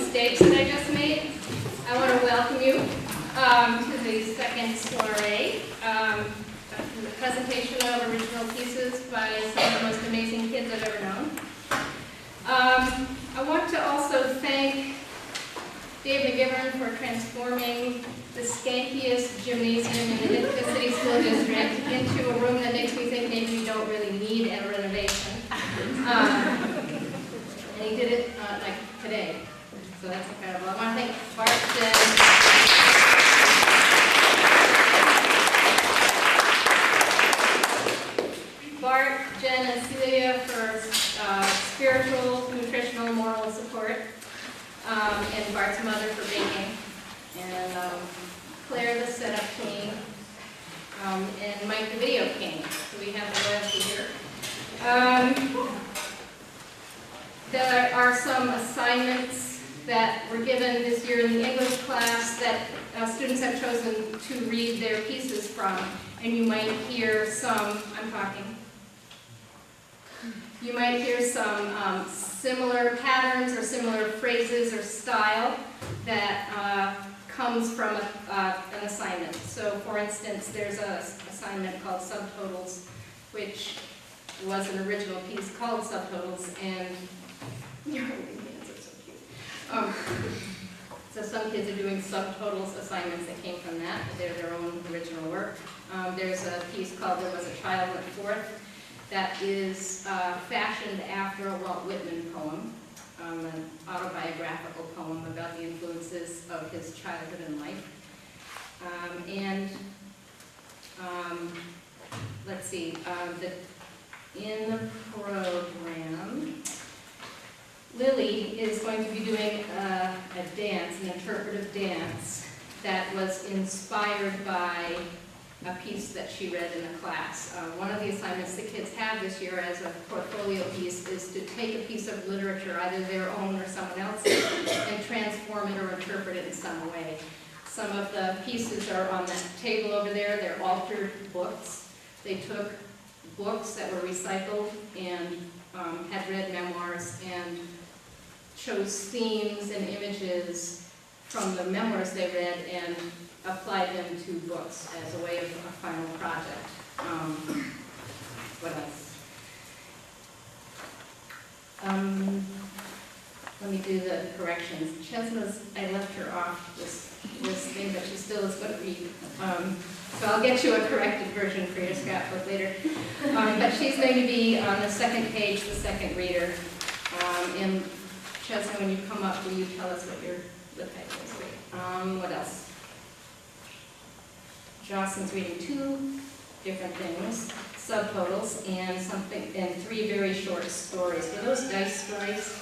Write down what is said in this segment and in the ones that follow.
mistakes that I just made. I want to welcome you to the second soiree, the presentation of original pieces by some of the most amazing kids I've ever known. I want to also thank Dave McGivern for transforming the skankiest gymnasium in the Ithaca City School District into a room that makes me think maybe we don't really need a renovation. And he did it like today, so that's incredible. I want to thank Bart, Jen, and Celia for spiritual, nutritional, moral support, and Bart's mother for baking, and Claire, the setup king, and Mike, the video king. So we have the loyalty here. There are some assignments that were given this year in the English class that students have chosen to read their pieces from, and you might hear some, you might hear some similar patterns or similar phrases or style that comes from an assignment. So for instance, there's an assignment called Subtotals, which was an original piece called Subtotals, and your hands are so cute. So some kids are doing subtotals assignments that came from that. They're their own original work. There's a piece called There Was a Child Went Forth that is fashioned after a Walt Whitman poem, an autobiographical poem about the influences of his childhood and life. Let's see, in the program, Lily is going to be doing a dance, an interpretive dance, that was inspired by a piece that she read in the class. One of the assignments the kids have this year as a portfolio piece is to take a piece of literature, either their own or someone else's, and transform it or interpret it in some way. Some of the pieces are on that table over there. They're altered books. They took books that were recycled and had read memoirs and chose themes and images from the memoirs they read and applied them to books as a way of a final project. What else? Let me do the corrections. Chesna's, I left her off this thing, but she still is going to read. So I'll get you a corrected version for your scrapbook later. But she's going to be on the second page, the second reader. And Chesna, when you come up, will you tell us what the title is? What else? Jocelyn's reading two different things, subtotals, and three very short stories. Were those dice stories?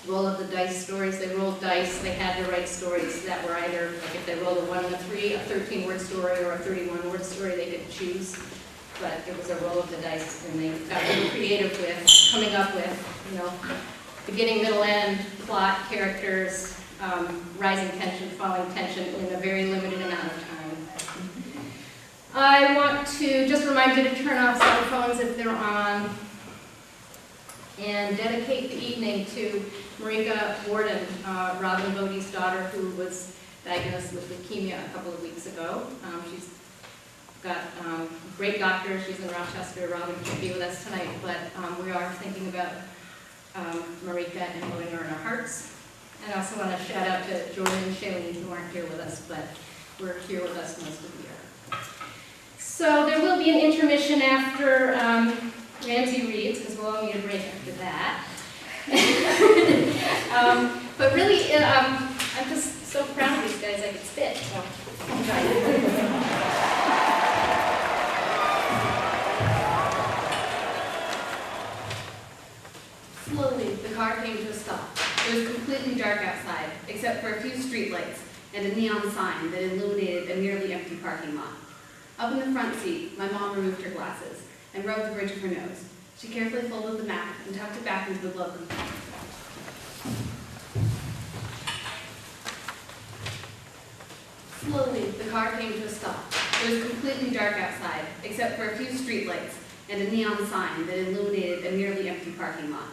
Roll of the dice stories. They rolled dice. They had to write stories that were either, like if they rolled a 1 and a 3, a 13-word story or a 31-word story, they could choose. But it was a roll of the dice, and they got really creative with coming up with, beginning, middle, end, plot, characters, rising tension, falling tension in a very limited amount of time. I want to just remind you to turn off cell phones if they're on, and dedicate the evening to Marika Warden, Robin Bodie's daughter, who was diagnosed with leukemia a couple of weeks ago. She's got great doctors. She's in Rochester. Robin can't be with us tonight, but we are thinking about Marika and holding her in our hearts. And I also want to shout out to Jordan and Shailene, who aren't here with us, but were here with us most of the year. So there will be an intermission after Ramsey reads, because we'll all need a break after that. But really, I'm just so proud of these guys I could spit. So, Slowly, the car came to a stop. It was completely dark outside, except for a few streetlights and a neon sign that illuminated a nearly empty parking lot. Up in the front seat, my mom removed her glasses and rubbed the bridge of her nose. She carefully folded the map and tucked it back into the glove compartment. Slowly, the car came to a stop. It was completely dark outside, except for a few streetlights and a neon sign that illuminated a nearly empty parking lot.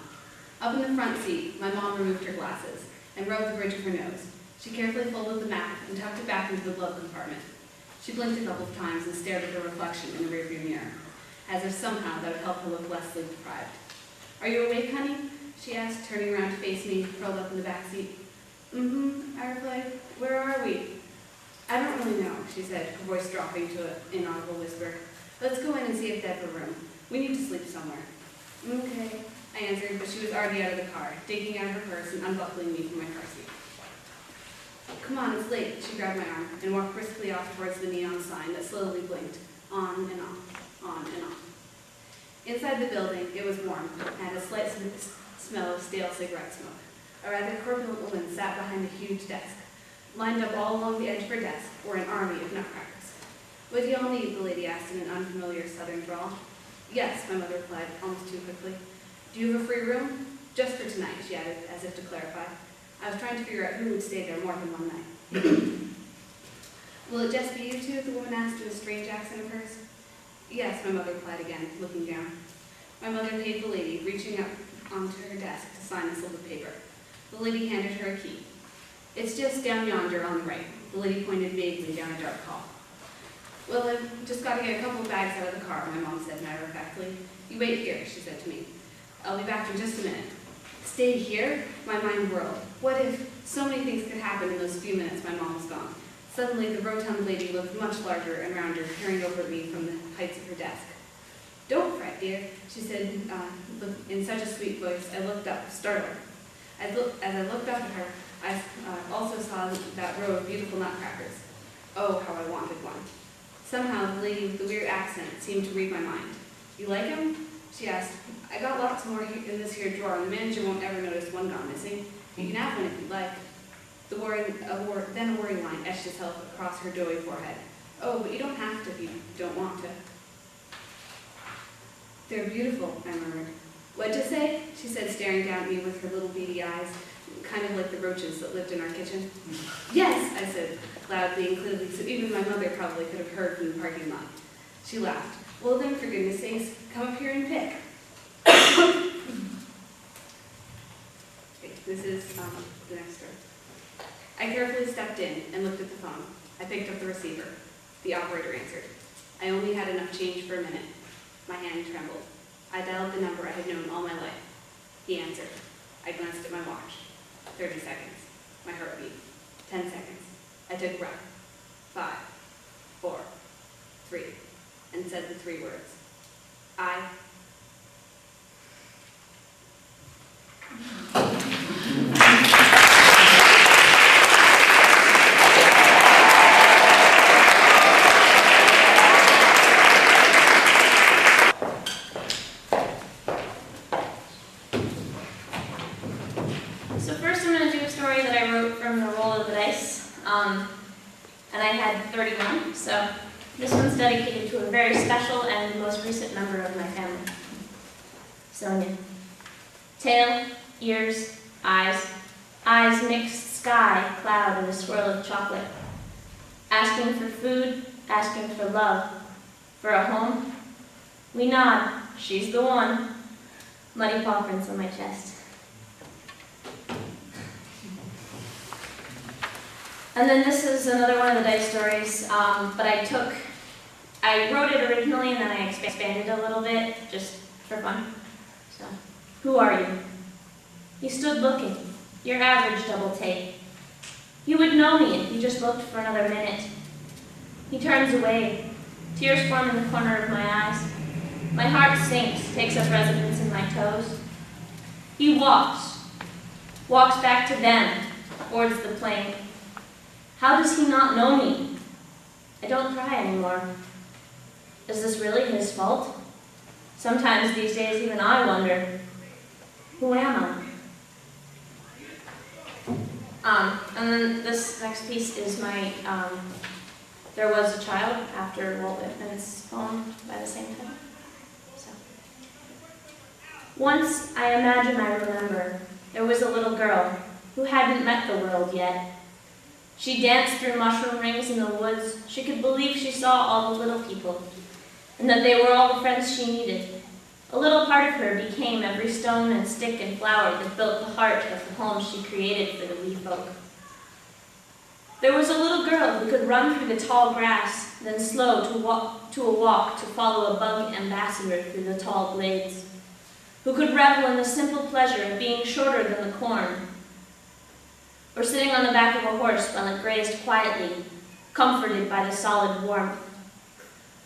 Up in the front seat, my mom removed her glasses and rubbed the bridge of her nose. She carefully folded the map and tucked it back into the glove compartment. She blinked a couple of times and stared at her reflection in the rearview mirror, as if somehow that would help her look less sleep deprived. "Are you awake, honey?" she asked, turning around to face me, curled up in the back seat. "Mm-hmm," I replied. "Where are we?" "I don't really know," she said, her voice dropping to an inaudible whisper. "Let's go in and see if they have a room. We need to sleep somewhere." "Okay," I answered, but she was already out of the car, digging out her purse and unbuckling me from my car seat. "Come on, it's late." She grabbed my arm and walked briskly off towards the neon sign that slowly blinked, on and off, on and off. Inside the building, it was warm and had a slight smell of stale cigarette smoke. A rather corpulent woman sat behind a huge desk. Lined up all along the edge of her desk were an army of nutcrackers. "What do y'all need?" the lady asked in an unfamiliar southern drawl. "Yes," my mother replied, almost too quickly. "Do you have a free room?" "Just for tonight," she added, as if to clarify. I was trying to figure out who would stay there more than one night. "Will it just be you two?" the woman asked in a strange accent of hers. "Yes," my mother replied again, looking down. My mother paid the lady, reaching up onto her desk to sign a slip of paper. The lady handed her a key. "It's just down yonder on the right." The lady pointed vaguely down a dark hall. "Well, I've just got to get a couple of bags out of the car," my mom said matter-of-factly. "You wait here," she said to me. "I'll be back in just a minute." Stay here? My mind whirled. What if so many things could happen in those few minutes my mom was gone? Suddenly, the rotund lady looked much larger and rounder, peering over at me from the heights of her desk. "Don't fret, dear," she said in such a sweet voice. I looked up, startled. As I looked up at her, I also saw that row of beautiful nutcrackers. Oh, how I wanted one. Somehow, the lady with the weird accent seemed to read my mind. "You like him?" she asked. "I got lots more in this here drawer, and the manager won't ever notice one gone missing. You can have one if you'd like." Then a worry line etched itself across her doughy forehead. "Oh, but you don't have to if you don't want to." "They're beautiful," I murmured. "What'd you say?" she said, staring down at me with her little beady eyes, kind of like the roaches that lived in our kitchen. "Yes," I said, loudly and clearly, so even my mother probably could have heard from the parking lot. She laughed. "Well then, for goodness sakes, come up here and pick." Okay, this is the next story. I carefully stepped in and looked at the phone. I picked up the receiver. The operator answered. I only had enough change for a minute. My hand trembled. I dialed the number I had known all my life. He answered. I glanced at my watch. 30 seconds. My heart beat. 10 seconds. I took a breath. 5, 4, 3, and said the 3 words. I. So first I'm going to do a story that I wrote from the roll of the dice, and I had 31, so this one's dedicated to a very special and most recent member of my family, Sonia. Tail, ears, eyes mixed sky, cloud, and a swirl of chocolate. Asking for food, asking for love, for a home. We nod, she's the one. Muddy paw prints on my chest. And then this is another one of the dice stories, but I wrote it originally and then I expanded a little bit, just for fun. So, who are you? You stood looking, your average double take. You would know me if you just looked for another minute. He turns away, tears form in the corner of my eyes. My heart sinks, takes up residence in my toes. He walks back to them, towards the plane. How does he not know me? I don't cry anymore. Is this really his fault? Sometimes these days even I wonder, who am I? And then this next piece is my, There Was a Child, after Walt Whitman's poem by the same title. So. Once, I imagine I remember, there was a little girl who hadn't met the world yet. She danced through mushroom rings in the woods. She could believe she saw all the little people, and that they were all the friends she needed. A little part of her became every stone and stick and flower that built the heart of the home she created for the wee folk. There was a little girl who could run through the tall grass, then slow to a walk to follow a bug ambassador through the tall blades, who could revel in the simple pleasure of being shorter than the corn, or sitting on the back of a horse while it grazed quietly, comforted by the solid warmth.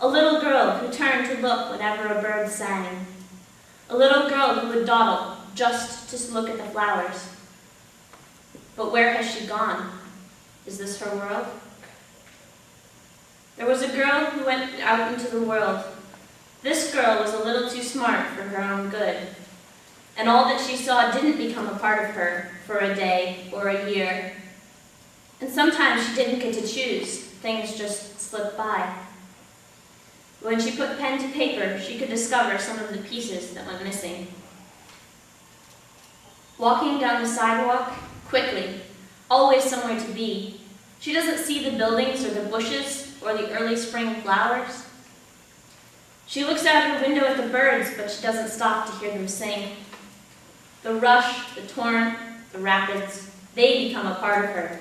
A little girl who turned to look whenever a bird sang. A little girl who would dawdle just to look at the flowers. But where has she gone? Is this her world? There was a girl who went out into the world. This girl was a little too smart for her own good, and all that she saw didn't become a part of her for a day or a year. And sometimes she didn't get to choose. Things just slipped by. When she put pen to paper, she could discover some of the pieces that went missing. Walking down the sidewalk, quickly, always somewhere to be, she doesn't see the buildings or the bushes or the early spring flowers. She looks out her window at the birds, but she doesn't stop to hear them sing. The rush, the torrent, the rapids, they become a part of her.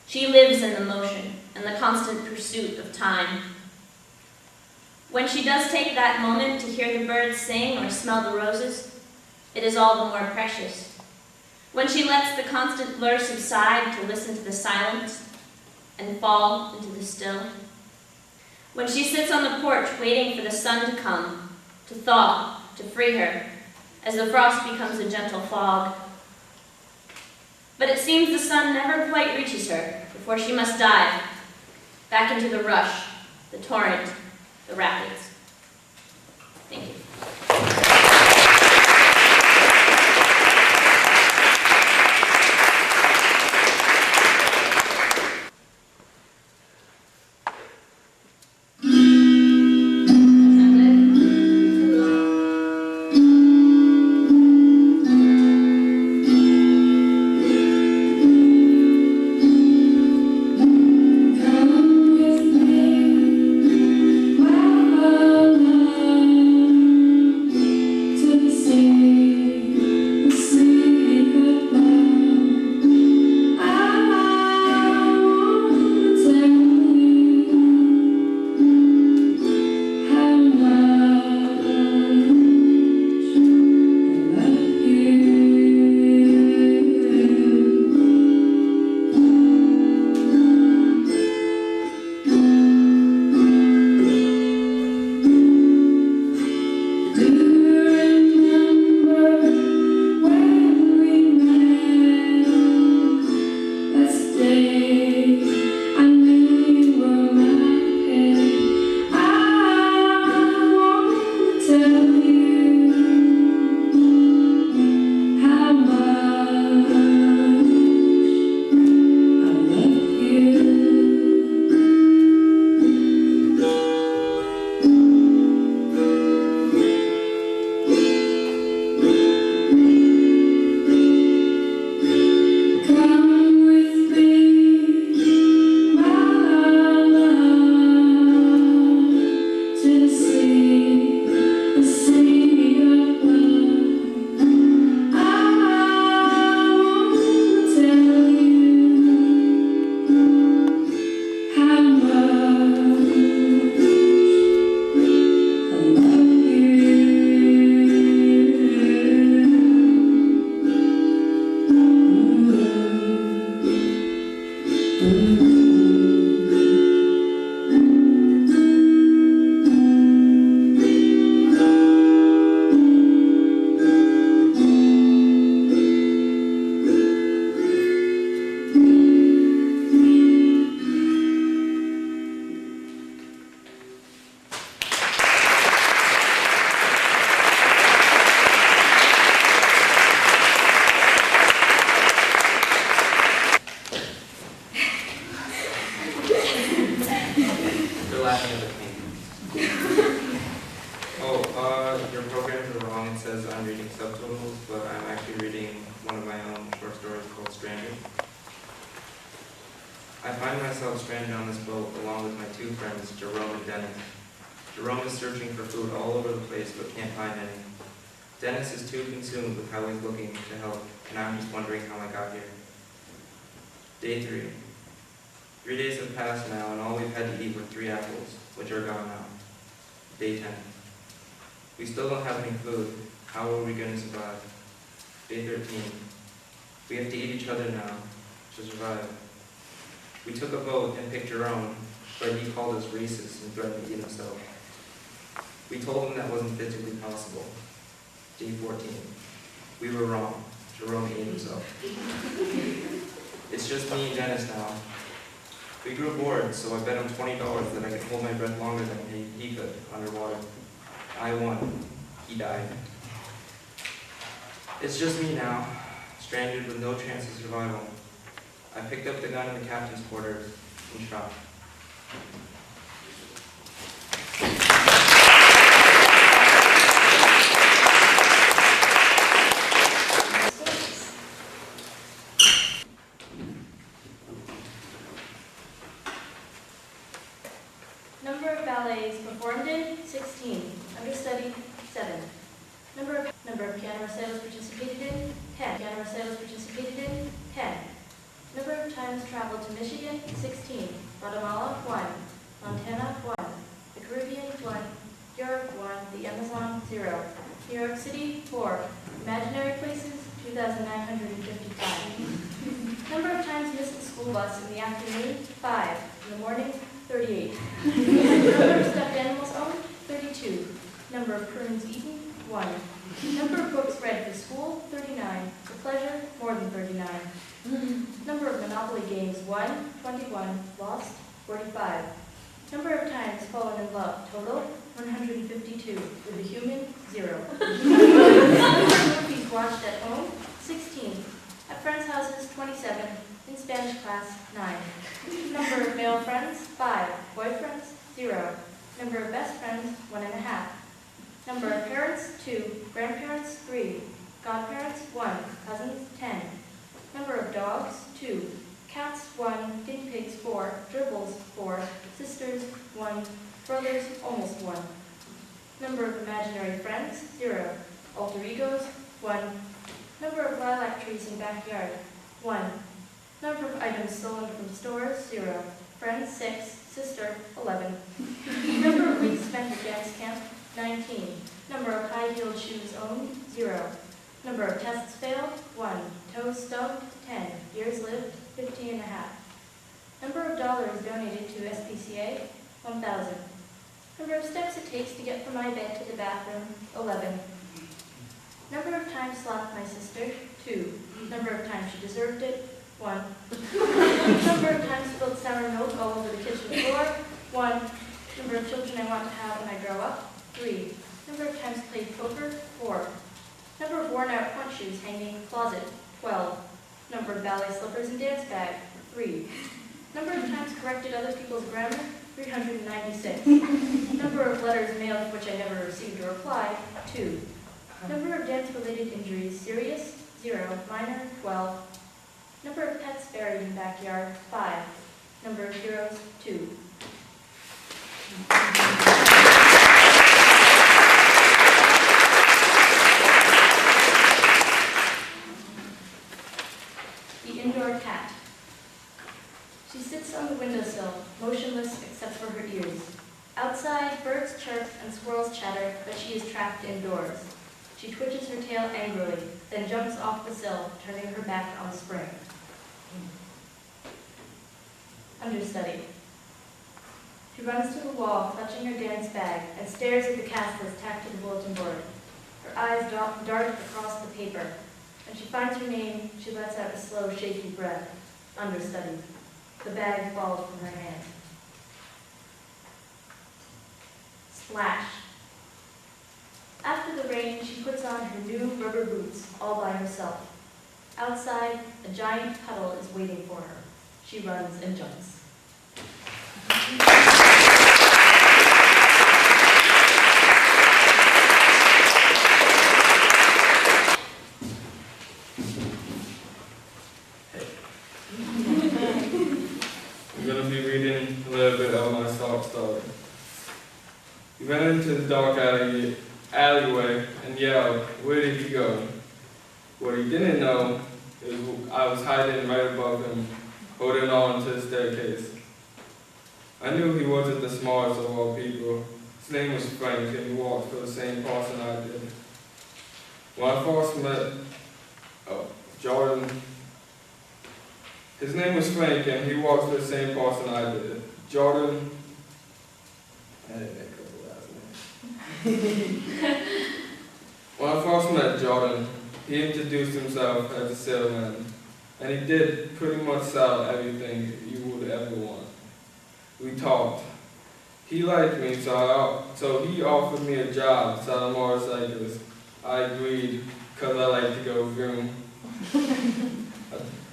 She lives in the motion and the constant pursuit of time. When she does take that moment to hear the birds sing or smell the roses, it is all the more precious. When she lets the constant blur subside to listen to the silence and fall into the still. When she sits on the porch waiting for the sun to come, to thaw, to free her, as the frost becomes a gentle fog. But it seems the sun never quite reaches her before she must dive back into the rush, the torrent, the rapids. Thank you. Your program is wrong. It says I'm reading subtotals, but I'm actually reading one of my own short stories called Stranded. I find myself stranded on this boat along with my two friends, Jerome and Dennis. Jerome is searching for food all over the place but can't find any. Dennis is too consumed with how he's looking to help, and I'm just wondering how I got here. Day 3. 3 days have passed now, and all we've had to eat were 3 apples, which are gone now. Day 10. We still don't have any food. How are we going to survive? Day 13. We have to eat each other now to survive. We took a vote and picked Jerome, but he called us racist and threatened to eat himself. We told him that wasn't physically possible. Day 14. We were wrong. Jerome ate himself. It's just me and Dennis now. We grew bored, so I bet him $20 that I could hold my breath longer than he could underwater. I won. He died. It's just me now, stranded with no chance of survival. I picked up the gun in the captain's quarters and shot. Number of ballets performed in, 16. Understudy, 7. Number of piano recitals participated in, 10. Piano recitals participated in, 10. Number of times traveled to Michigan, 16. Guatemala, 1. Montana, 1. The Caribbean, 1. Europe, 1. The Amazon, 0. New York City, 4. Imaginary places, 2,955. Number of times missed the school bus in the afternoon, 5. In the morning, 38. Number of stuffed animals owned, 32. Number of prunes eaten, 1. Number of books read for school, 39. For pleasure, more than 39. Number of Monopoly games, 1. 21. Lost, 45. Number of times fallen in love, total, 152. With a human, 0. Number of movies watched at home, 16. At friends' houses, 27. In Spanish class, 9. Number of male friends, 5. Boyfriends, 0. Number of best friends, 1.5. Number of parents, 2. Grandparents, 3. Godparents, 1. Cousins, 10. Number of dogs, 2. Cats, 1. Guinea pigs, 4. Gerbils, 4. Sisters, 1. Brothers, almost 1. Number of imaginary friends, 0. Alter egos, 1. Number of lilac trees in backyard, 1. Number of items stolen from stores, 0. Friends, 6. Sister, 11. Number of weeks spent at dance camp, 19. Number of high-heeled shoes owned, 0. Number of tests failed, 1. Toes stubbed, 10. Years lived, 15.5. Number of dollars donated to SPCA, 1,000. Number of steps it takes to get from my bed to the bathroom, 11. Number of times slapped my sister, 2. Number of times she deserved it, 1. Number of times spilled sour milk all over the kitchen floor, 1. Number of children I want to have when I grow up, 3. Number of times played poker, 4. Number of worn out front shoes hanging in the closet, 12. Number of ballet slippers and dance bag, 3. Number of times corrected other people's grammar, 396. Number of letters mailed which I never received a reply, 2. Number of dance-related injuries, serious, 0. Minor, 12. Number of pets buried in backyard, 5. Number of heroes, 2. The indoor cat. She sits on the windowsill, motionless except for her ears. Outside, birds chirp and squirrels chatter, but she is trapped indoors. She twitches her tail angrily, then jumps off the sill, turning her back on the spring. Understudy. She runs to the wall, clutching her dance bag, and stares at the cast list tacked to the bulletin board. Her eyes dart across the paper. When she finds her name, she lets out a slow, shaky breath. Understudy. The bag falls from her hand. Splash. After the rain, she puts on her new rubber boots, all by herself. Outside, a giant puddle is waiting for her. She runs and jumps. I'm going to be reading a little bit of my sob story. He ran into the dark alleyway and yelled, "Where did he go?" What he didn't know is I was hiding right above him, holding on to the staircase. I knew he wasn't the smartest of all people. His name was Frank, and he walked for the same Parson I did. When I first met Jordan, his name was Frank, and he walked for the same Parson I did. Jordan, I didn't make up the last name. When I first met Jordan, he introduced himself as a salesman, and he did pretty much sell everything you would ever want. We talked. He liked me, so he offered me a job selling motorcycles. I agreed because I like to go vroom.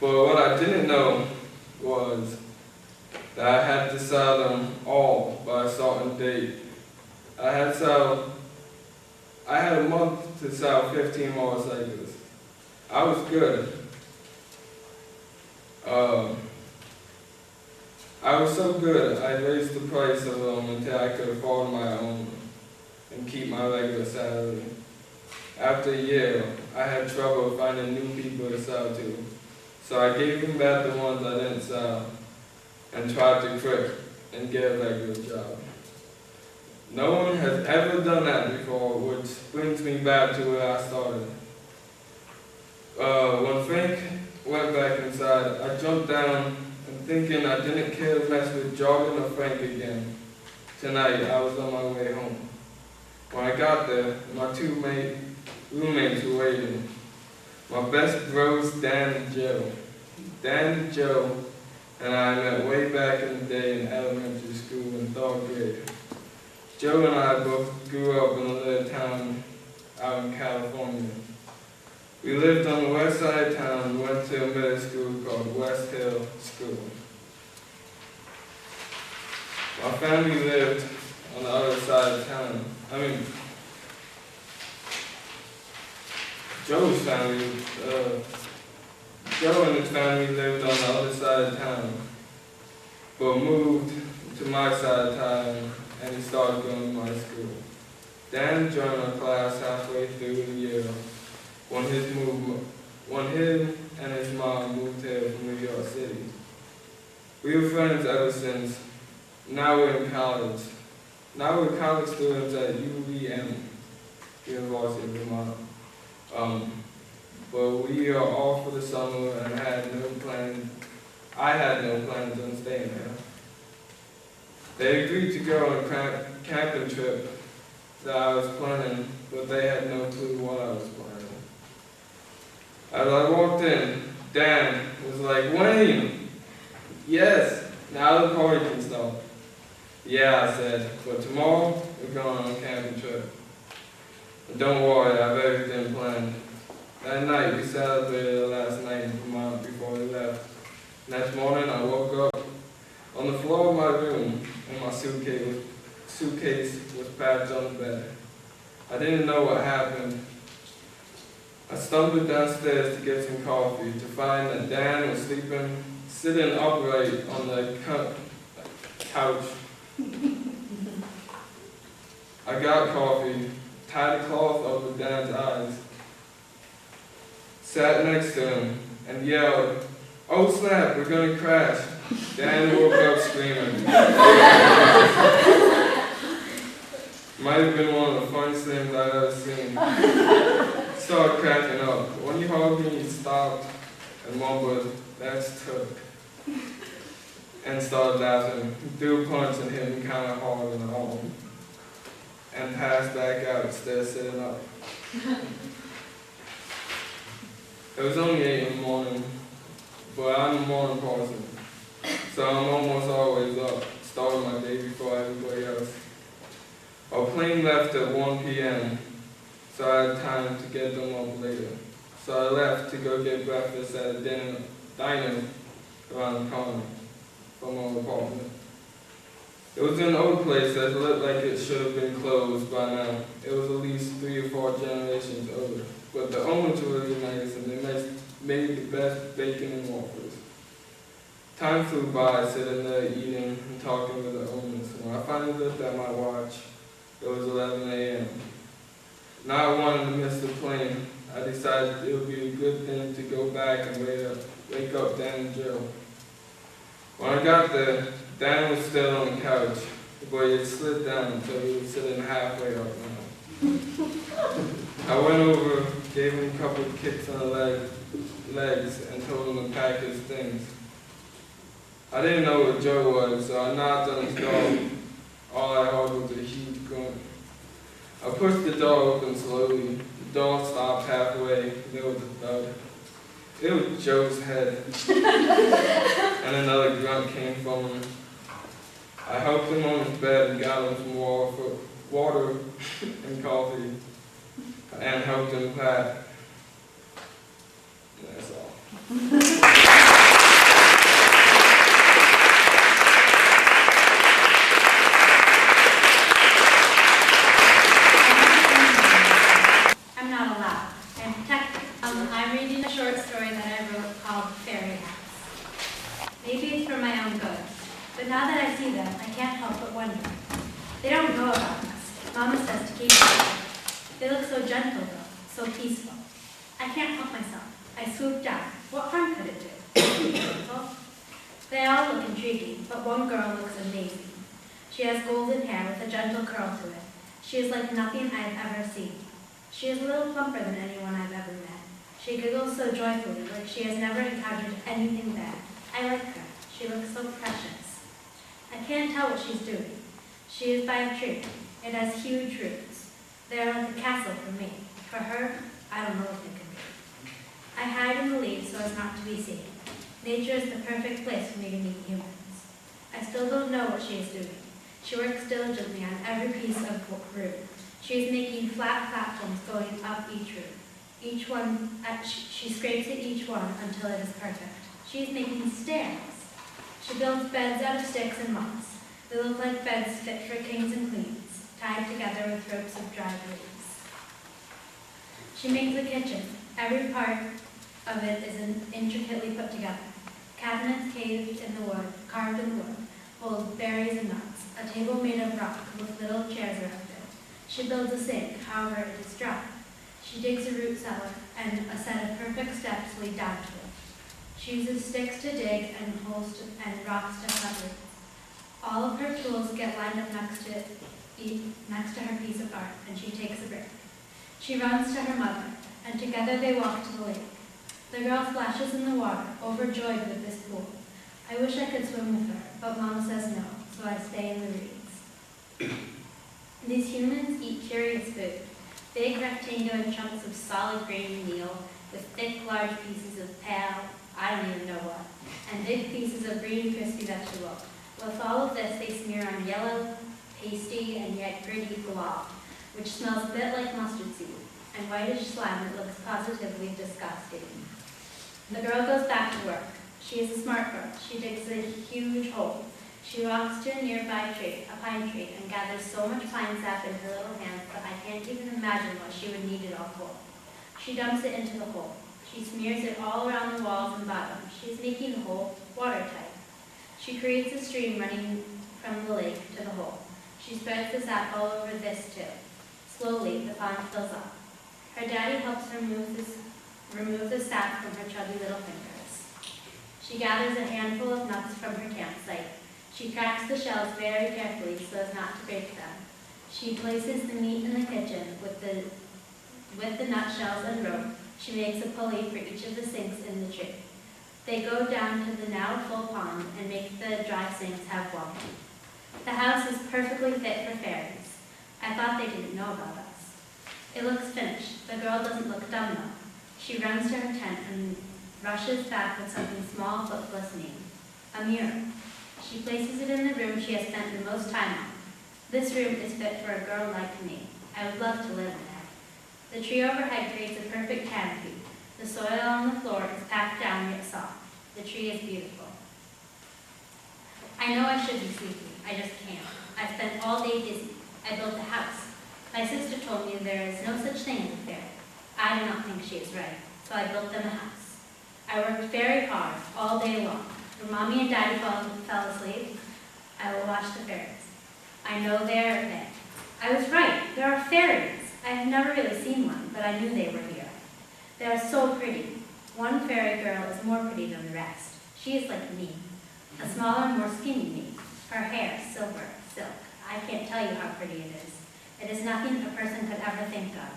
But what I didn't know was that I had to sell them all by a certain date. I had a month to sell 15 motorcycles. I was good. I was so good, I raised the price of them until I could afford my own and keep my regular salary. After a year, I had trouble finding new people to sell to, so I gave them back the ones I didn't sell and tried to quit and get a regular job. No one has ever done that before, which brings me back to where I started. When Frank went back inside, I jumped down and thinking I didn't care to mess with Jordan or Frank again. Tonight, I was on my way home. When I got there, my two roommates were waiting. My best bros, Dan and Joe. Dan and Joe and I met way back in the day in elementary school in 3rd grade. Joe and I both grew up in a little town out in California. We lived on the west side of town and went to a middle school called West Hill School. My family lived on the other side of town. Joe and his family lived on the other side of town, but moved to my side of town and he started going to my school. Dan joined our class halfway through the year when him and his mom moved here from New York City. We were friends ever since. Now we're in college. Now we're college students at UVM, University of Vermont. But we are off for the summer and I had no plans on staying there. They agreed to go on a camping trip that I was planning, but they had no clue what I was planning. As I walked in, Dan was like, "Wayne!" "Yes, now the party can start." "Yeah," I said, "but tomorrow we're going on a camping trip. And don't worry, I have everything planned." That night we celebrated the last night in Vermont before we left. Next morning I woke up on the floor of my room and my suitcase was packed on the bed. I didn't know what happened. I stumbled downstairs to get some coffee to find that Dan was sitting upright on the couch. I got coffee, tied a cloth over Dan's eyes, sat next to him, and yelled, "Oh snap, we're gonna crash." Dan woke up screaming. Might have been one of the funniest things I've ever seen. He started cracking up. When he hugged me, he stopped and mumbled, "That's took," and started laughing. He threw a punch and hit me kind of hard in the arm, and passed back out, still sitting up. It was only 8 in the morning, but I'm a morning person, so I'm almost always up, starting my day before everybody else. Our plane left at 1 p.m., so I had time to get them up later. So I left to go get breakfast at a diner around the corner from our apartment. It was an old place that looked like it should have been closed by now. It was at least 3 or 4 generations older. But the owners were really nice and they made the best bacon and waffles. Time flew by sitting there eating and talking with the owners. When I finally looked at my watch, It was 11 a.m. Not wanting to miss the plane, I decided it would be a good thing to go back and wake up Dan and Joe. When I got there, Dan was still on the couch, but he had slid down until he was sitting halfway up now. I went over, gave him a couple of kicks on the legs, and told him to pack his things. I didn't know what Joe was, so I knocked on his door. All I heard was a huge grunt. I pushed the door open slowly. The door stopped halfway. There was a thud. It was Joe's head. And another grunt came from him. I helped him on his bed and got him some water and coffee, and helped him pack. And that's all. I'm not allowed. I'm protected. I'm reading a short story that I wrote called Fairy Hats. Maybe it's for my own good, but now that I see them, I can't help but wonder. They don't know about us. Mama says to keep them. They look so gentle though, so peaceful. I can't help myself. I swoop down. What harm could it do? They all look intriguing, but one girl looks amazing. She has golden hair with a gentle curl to it. She is like nothing I've ever seen. She is a little plumper than anyone I've ever met. She giggles so joyfully, like she has never encountered anything bad. I like her. She looks so precious. I can't tell what she's doing. She is by a tree. It has huge roots. They are like a castle for me. For her, I don't know what they can be. I hide in the leaves so as not to be seen. Nature is the perfect place for me to meet humans. I still don't know what she is doing. She works diligently on every piece of root. She is making flat platforms going up each root. Each one, she scrapes at each one until it is perfect. She is making stairs. She builds beds out of sticks and moss. They look like beds fit for kings and queens, tied together with ropes of dried leaves. She makes a kitchen. Every part of it is intricately put together. Cabinets carved in the wood, hold berries and nuts. A table made of rock with little chairs around it. She builds a sink, however it is dry. She digs a root cellar, and a set of perfect steps lead down to it. She uses sticks to dig and holes and rocks to cut roots. All of her tools get lined up next to her piece of art, and she takes a break. She runs to her mother, and together they walk to the lake. The girl splashes in the water, overjoyed with this pool. I wish I could swim with her, but Mama says no, so I stay in the reeds. These humans eat curious food. Big rectangular chunks of solid grain meal with thick, large pieces of pale, I don't even know what, and big pieces of green, crispy vegetable. With all of this, they smear on yellow, pasty, and yet gritty glop, which smells a bit like mustard seed, and whitish slime that looks positively disgusting. The girl goes back to work. She is a smart girl. She digs a huge hole. She walks to a nearby tree, a pine tree, and gathers so much pine sap in her little hands that I can't even imagine what she would need it all for. She dumps it into the hole. She smears it all around the walls and bottom. She is making the hole watertight. She creates a stream running from the lake to the hole. She spreads the sap all over this too. Slowly, the pond fills up. Her daddy helps her remove the sap from her chubby little fingers. She gathers a handful of nuts from her campsite. She cracks the shells very carefully so as not to break them. She places the meat in the kitchen with the nut shells and rope. She makes a pulley for each of the sinks in the tree. They go down to the now full pond and make the dry sinks have water. The house is perfectly fit for fairies. I thought they didn't know about us. It looks finished. The girl doesn't look dumb though. She runs to her tent and rushes back with something small but glistening. A mirror. She places it in the room she has spent the most time on. This room is fit for a girl like me. I would love to live in it. The tree overhead creates a perfect canopy. The soil on the floor is packed down yet soft. The tree is beautiful. I know I should be sleepy. I just can't. I spent all day busy. I built a house. My sister told me there is no such thing as a fairy. I do not think she is right, so I built them a house. I worked very hard all day long. When Mommy and Daddy fell asleep, I will watch the fairies. I know they are there. I was right. There are fairies. I have never really seen one, but I knew they were here. They are so pretty. One fairy girl is more pretty than the rest. She is like me, a smaller, more skinny me. Her hair, silver, silk. I can't tell you how pretty it is. It is nothing a person could ever think of.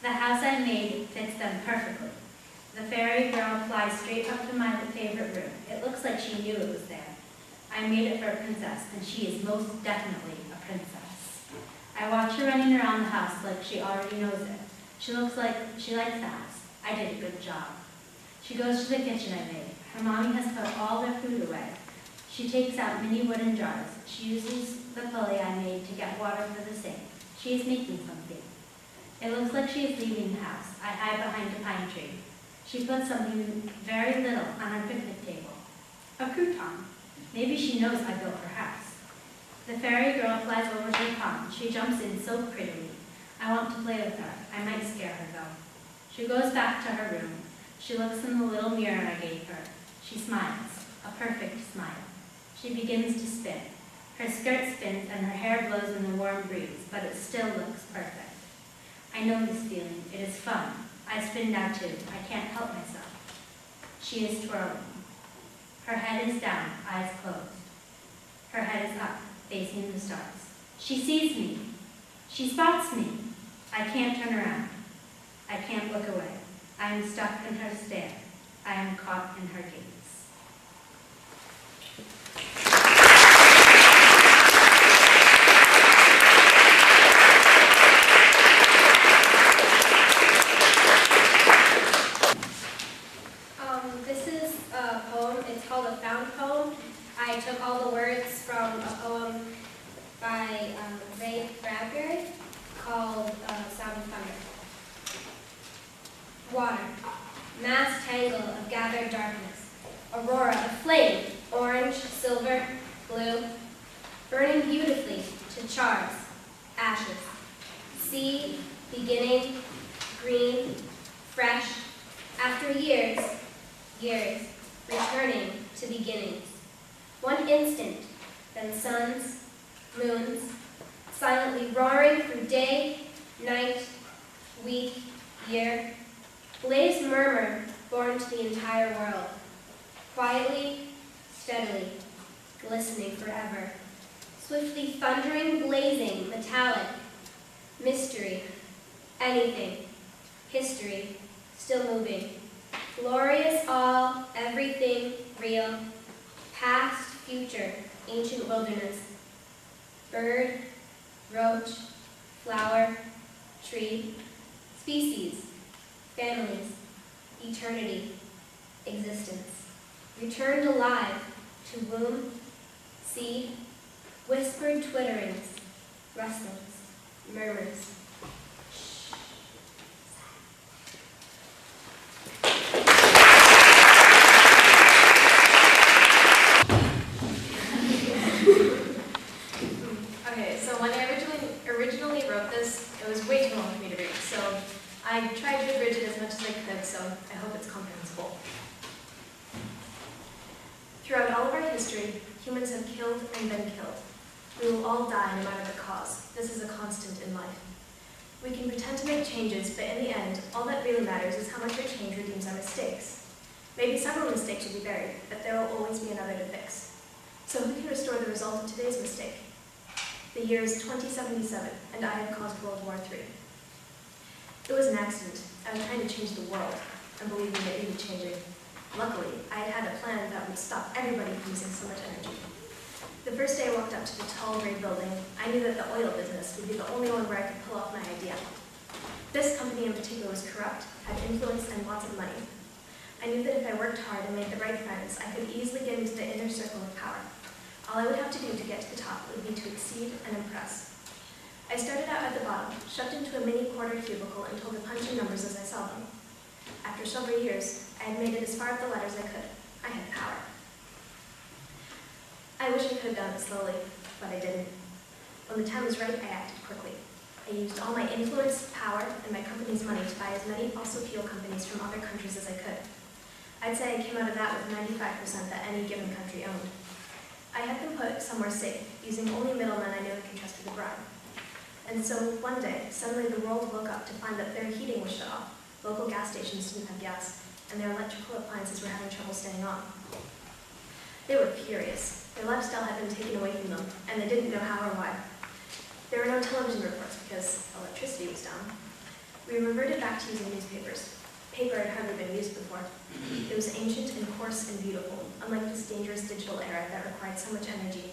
The house I made fits them perfectly. The fairy girl flies straight up to my favorite room. It looks like she knew it was there. I made it for a princess, and she is most definitely a princess. I watch her running around the house like she already knows it. She looks like she likes the house. I did a good job. She goes to the kitchen I made. Her mommy has put all their food away. She takes out mini wooden jars. She uses the pulley I made to get water for the sink. She is making something. It looks like she is leaving the house. I hide behind a pine tree. She puts something very little on her picnic table. A crouton. Maybe she knows I built her house. The fairy girl flies over to the pond. She jumps in so prettily. I want to play with her. I might scare her though. She goes back to her room. She looks in the little mirror I gave her. She smiles, a perfect smile. She begins to spin. Her skirt spins and her hair blows in the warm breeze, but it still looks perfect. I know this feeling. It is fun. I spin now too. I can't help myself. She is twirling. Her head is down, eyes closed. Her head is up, facing the stars. She sees me. She spots me. I can't turn around. I can't look away. I am stuck in her stare. I am caught in her gaze. This is a poem. It's called a found poem. I took all the words from a poem by Ray Bradbury called Sound of Thunder. Water, mass tangle of gathered darkness, aurora of flame, orange, silver, blue, burning beautifully to chars, ashes, sea, beginning, green, fresh, after years, returning to beginnings. One instant, then suns, moons, silently roaring through day, night, week, year. Blaze murmur born to the entire world. Quietly, steadily, glistening forever. Swiftly thundering, blazing, metallic. Mystery, anything. History, still moving. Glorious all, everything real. Past, future, ancient wilderness. Bird, roach, flower, tree, species, families, eternity, existence. Returned alive to womb, seed, whispered twitterings, rustlings, murmurs. Okay, so when I originally wrote this, it was way too long for me to read, so I tried to abridge it as much as I could, so I hope it's comprehensible. Throughout all of our history, humans have killed and been killed. We will all die no matter the cause. This is a constant in life. We can pretend to make changes, but in the end, all that really matters is how much our change redeems our mistakes. Maybe several mistakes should be buried, but there will always be another to fix. So who can restore the result of today's mistake? The year is 2077, and I had caused World War III. It was an accident. I was trying to change the world, and believing it needed changing. Luckily, I had had a plan that would stop everybody from using so much energy. The first day I walked up to the tall gray building, I knew that the oil business would be the only one where I could pull off my idea. This company in particular was corrupt, had influence, and lots of money. I knew that if I worked hard and made the right friends, I could easily get into the inner circle of power. All I would have to do to get to the top would be to exceed and impress. I started out at the bottom, shoved into a mini quarter cubicle and told to punch in numbers as I saw them. After several years, I had made it as far up the ladder as I could. I had power. I wish I could have done it slowly, but I didn't. When the time was right, I acted quickly. I used all my influence, power, and my company's money to buy as many fossil fuel companies from other countries as I could. I'd say I came out of that with 95% that any given country owned. I had them put somewhere safe, using only middlemen I knew I could trust with the bribe. And so one day, suddenly the world woke up to find that their heating was shut off, local gas stations didn't have gas, and their electrical appliances were having trouble staying on. They were furious. Their lifestyle had been taken away from them, and they didn't know how or why. There were no television reports because electricity was down. We reverted back to using newspapers. Paper had hardly been used before. It was ancient and coarse and beautiful, unlike this dangerous digital era that required so much energy.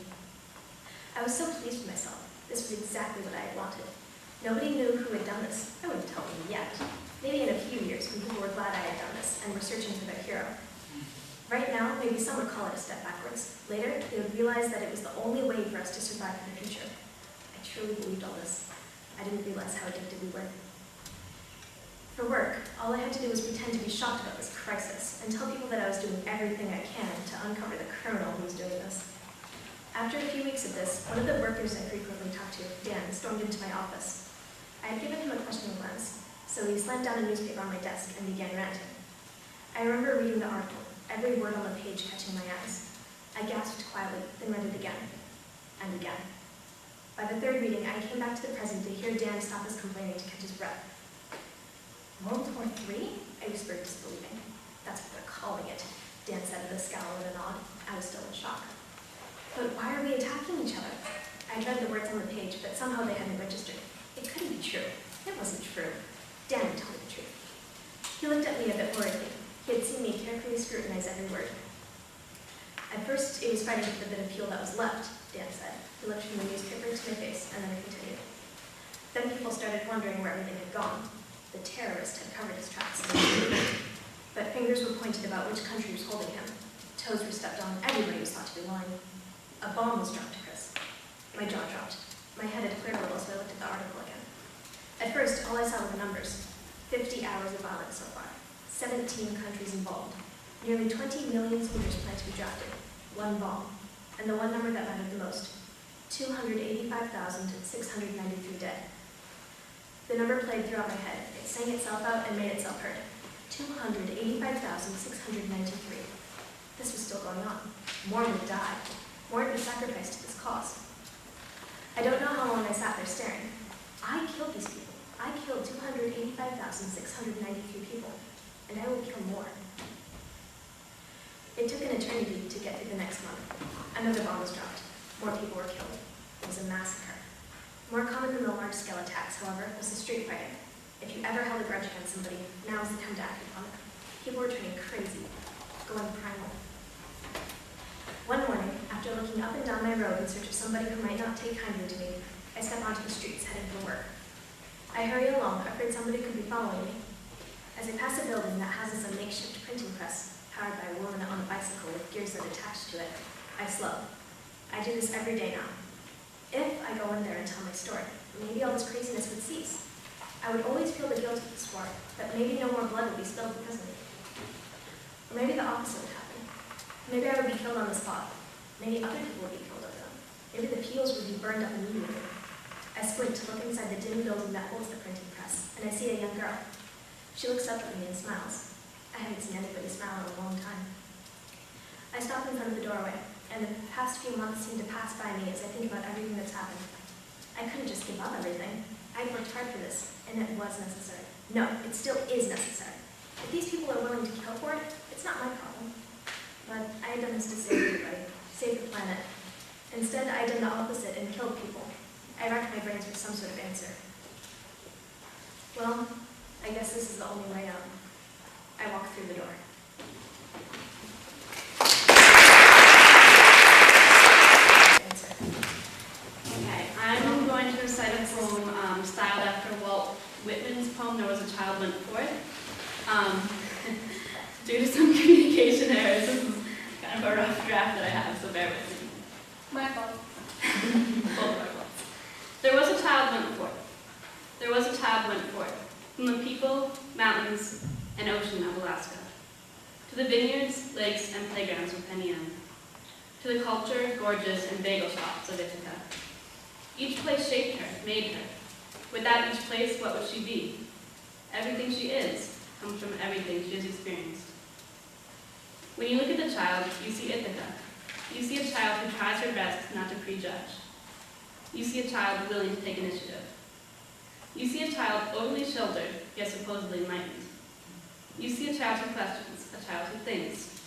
I was so pleased with myself. This was exactly what I had wanted. Nobody knew who had done this. I wouldn't tell them yet. Maybe in a few years when people were glad I had done this and were searching for their hero. Right now, maybe some would call it a step backwards. Later, they would realize that it was the only way for us to survive in the future. I truly believed all this. I didn't realize how addicted we were. For work, all I had to do was pretend to be shocked about this crisis and tell people that I was doing everything I can to uncover the criminal who was doing this. After a few weeks of this, one of the workers I frequently talked to, Dan, stormed into my office. I had given him a questioning glance, so he slammed down a newspaper on my desk and began ranting. I remember reading the article, every word on the page catching my eyes. I gasped quietly, then read it again, and again. By the third reading, I came back to the present to hear Dan stop his complaining to catch his breath. World War III? I whispered, disbelieving. That's what they're calling it, Dan said with a scowl and a nod. I was still in shock. But why are we attacking each other? I read the words on the page, but somehow they hadn't registered. It couldn't be true. It wasn't true. Dan would tell me the truth. He looked at me a bit worriedly. He had seen me carefully scrutinize every word. At first, it was fighting for the bit of fuel that was left, Dan said. He looked from the newspaper to my face, and then continued. Then people started wondering where everything had gone. The terrorist had covered his tracks. But fingers were pointed about which country was holding him. Toes were stepped on. Everybody was thought to be lying. A bomb was dropped, Chris. My jaw dropped. My head had cleared a little, so I looked at the article again. At first, all I saw were the numbers. 50 hours of violence so far. 17 countries involved. Nearly 20 million soldiers planned to be drafted. One bomb. And the one number that mattered the most. 285,693 dead. The number played throughout my head. It sang itself out and made itself heard. 285,693. This was still going on. More would die. More would be sacrificed to this cause. I don't know how long I sat there staring. I killed these people. I killed 285,693 people. And I will kill more. It took an eternity to get through the next month. Another bomb was dropped. More people were killed. It was a massacre. More common than the large-scale attacks, however, was the street fighting. If you ever held a grudge against somebody, now is the time to act upon it. People were turning crazy, going primal. One morning, after looking up and down my road in search of somebody who might not take kindly to me, I step onto the streets heading for work. I hurry along, afraid somebody could be following me. As I pass a building that houses a makeshift printing press, powered by a woman on a bicycle with gears that attach to it, I slow. I do this every day now. If I go in there and tell my story, maybe all this craziness would cease. I would always feel the guilt of this war, but maybe no more blood would be spilled because of me. Or maybe the opposite would happen. Maybe I would be killed on the spot. Maybe other people would be killed over them. Maybe the peels would be burned up immediately. I squint to look inside the dim building that holds the printing press, and I see a young girl. She looks up at me and smiles. I haven't seen anybody smile in a long time. I stop in front of the doorway, and the past few months seem to pass by me as I think about everything that's happened. I couldn't just give up everything. I worked hard for this, and it was necessary. No, it still is necessary. If these people are willing to kill for it, it's not my problem. But I had done this to save everybody, save the planet. Instead, I had done the opposite and killed people. I racked my brains for some sort of answer. Well, I guess this is the only way out. I walk through the door. Okay, I'm going to recite a poem styled after Walt Whitman's poem, There Was a Child Went Forth. Due to some communication errors, this is kind of a rough draft that I have, so bear with me. My fault. Both of our faults. There was a child went forth. There was a child went forth from the people, mountains, and ocean of Alaska, to the vineyards, lakes, and playgrounds of Penn Yan, to the culture, gorges, and bagel shops of Ithaca. Each place shaped her, made her. Without each place, what would she be? Everything she is comes from everything she has experienced. When you look at the child, you see Ithaca. You see a child who tries her best not to prejudge. You see a child willing to take initiative. You see a child overly sheltered, yet supposedly enlightened. You see a child who questions, a child who thinks.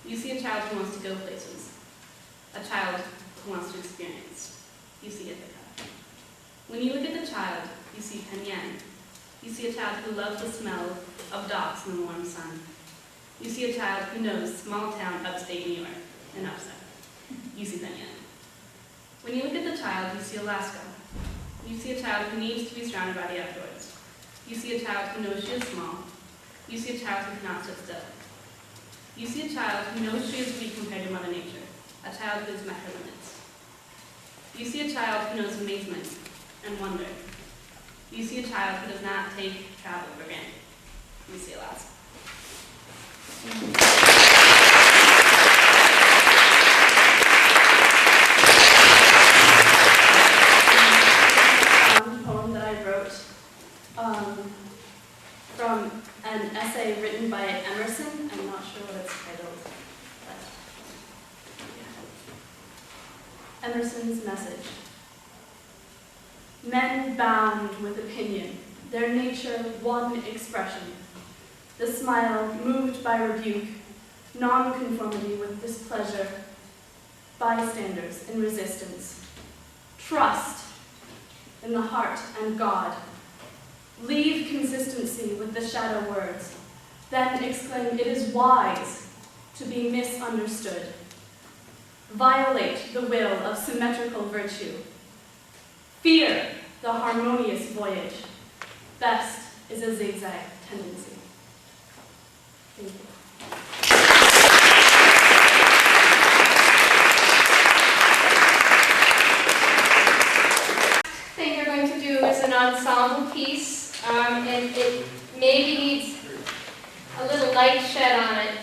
You see a child who wants to go places, a child who wants to experience. You see Ithaca. When you look at the child, you see Penn. You see a child who loves the smell of docks in the warm sun. You see a child who knows small town upstate New York, and upset. You see Penn. When you look at the child, you see Alaska. You see a child who needs to be surrounded by the outdoors. You see a child who knows she is small. You see a child who cannot sit still. You see a child who knows she is weak compared to Mother Nature, a child who has met her limits. You see a child who knows amazement and wonder. You see a child who does not take travel for granted. You see Alaska. Poem that I wrote from an essay written by Emerson. I'm not sure what it's titled, but Emerson's message. Men bound with opinion, their nature one expression. The smile moved by rebuke, nonconformity with displeasure, bystanders in resistance. Trust in the heart and God. Leave consistency with the shadow words. Then exclaim, it is wise to be misunderstood. Violate the will of symmetrical virtue. Fear the harmonious voyage. Best is a zigzag tendency. Thank you. Thing you're going to do is an ensemble piece, and it maybe needs a little light shed on it.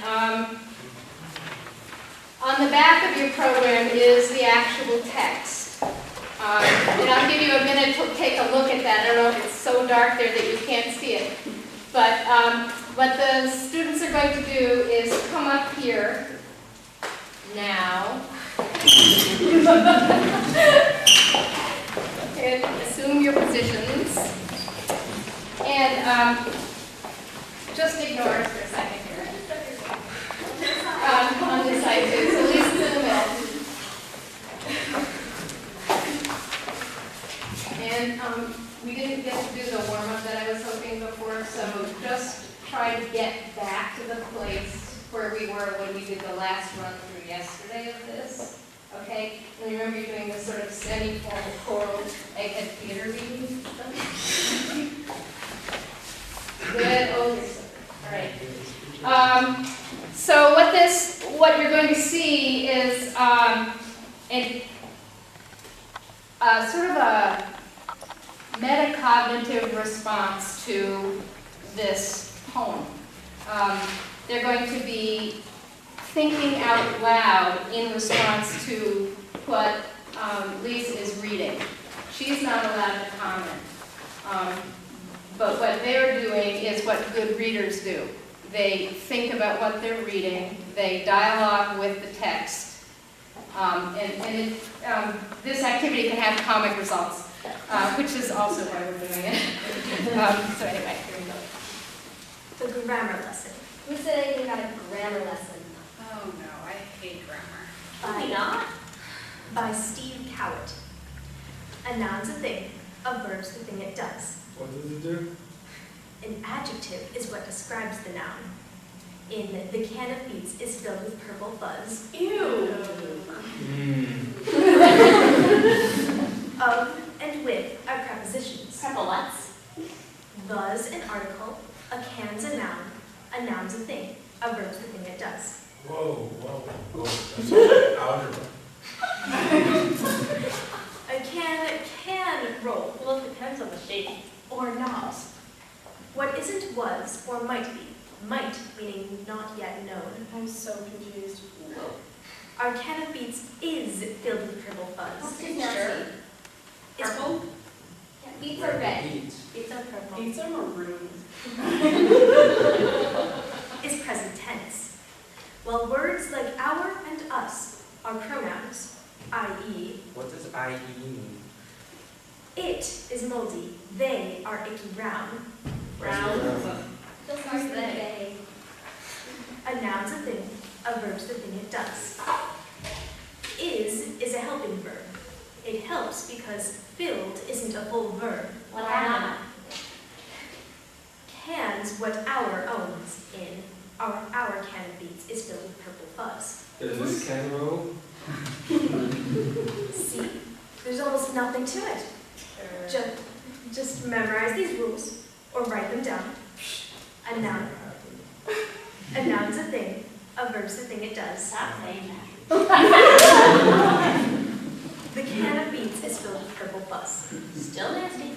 On the back of your program is the actual text. And I'll give you a minute to take a look at that. I don't know if it's so dark there that you can't see it. But what the students are going to do is come up here now. And assume your positions. And just ignore us for a second here. On this side too, so Lisa's in the middle. And we didn't get to do the warm-up that I was hoping before, so just try to get back to the place where we were when we did the last run through yesterday of this. Okay, and remember you're doing this sort of semi-formal choral egghead theater reading. Good, oh, all right. So what you're going to see is sort of a metacognitive response to this poem. They're going to be thinking out loud in response to what Lisa is reading. She's not allowed to comment. But what they're doing is what good readers do. They think about what they're reading, they dialogue with the text, this activity can have comic results, which is also why we're doing it. So anyway, here we go. The grammar lesson. Who said anything about a grammar lesson? Oh no, I hate grammar. By not? By Steve Cowett. A noun's a thing, a verb's the thing it does. What does it do? An adjective is what describes the noun. In the can of beets is filled with purple fuzz. Ew. Of and with are prepositions. Prevalets. The's an article, a can's a noun's a thing, a verb's the thing it does. Whoa. That's algebra. A can roll, Well, it depends on the shape. or not. What isn't was or might be. Might meaning not yet known. I'm so confused. Our can of beets is filled with purple fuzz. Sure. Is Yeah, beets are red. Beets are purple. Beets are maroon. is present tense. While words like our and us are pronouns, i.e., What does IE mean? It is moldy. They are icky brown. Brown. Feel sorry for they. A noun's a thing, a verb's the thing it does. Is a helping verb. It helps because filled isn't a full verb. Why not? Can's what our owns in. Our can of beets is filled with purple fuzz. Is this kangaroo? See, there's almost nothing to it. Just memorize these rules or write them down. A noun's a thing, a verb's the thing it does. Stop saying that. The can of beets is filled with purple fuzz. Still nasty.